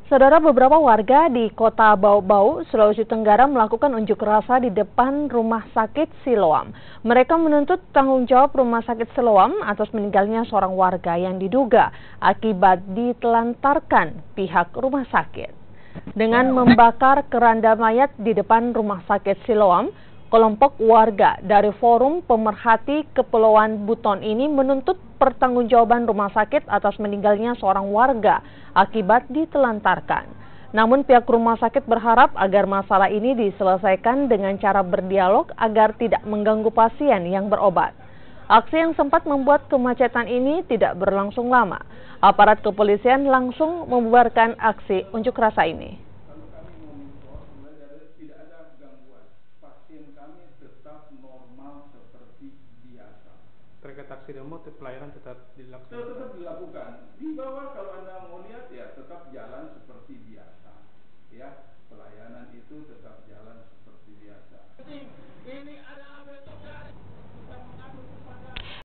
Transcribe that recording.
Saudara, beberapa warga di Kota Bau-Bau, Sulawesi Tenggara melakukan unjuk rasa di depan Rumah Sakit Siloam. Mereka menuntut tanggung jawab Rumah Sakit Siloam atas meninggalnya seorang warga yang diduga akibat ditelantarkan pihak rumah sakit. Dengan membakar keranda mayat di depan Rumah Sakit Siloam, kelompok warga dari Forum Pemerhati Kepulauan Buton ini menuntut pertanggungjawaban rumah sakit atas meninggalnya seorang warga akibat ditelantarkan. Namun pihak rumah sakit berharap agar masalah ini diselesaikan dengan cara berdialog agar tidak mengganggu pasien yang berobat. Aksi yang sempat membuat kemacetan ini tidak berlangsung lama. Aparat kepolisian langsung membubarkan aksi unjuk rasa ini. Terkait aksi demo, pelayanan tetap dilakukan. Tetap dilakukan. Di bawah kalau Anda mau lihat ya tetap jalan seperti biasa. Ya, pelayanan itu tetap jalan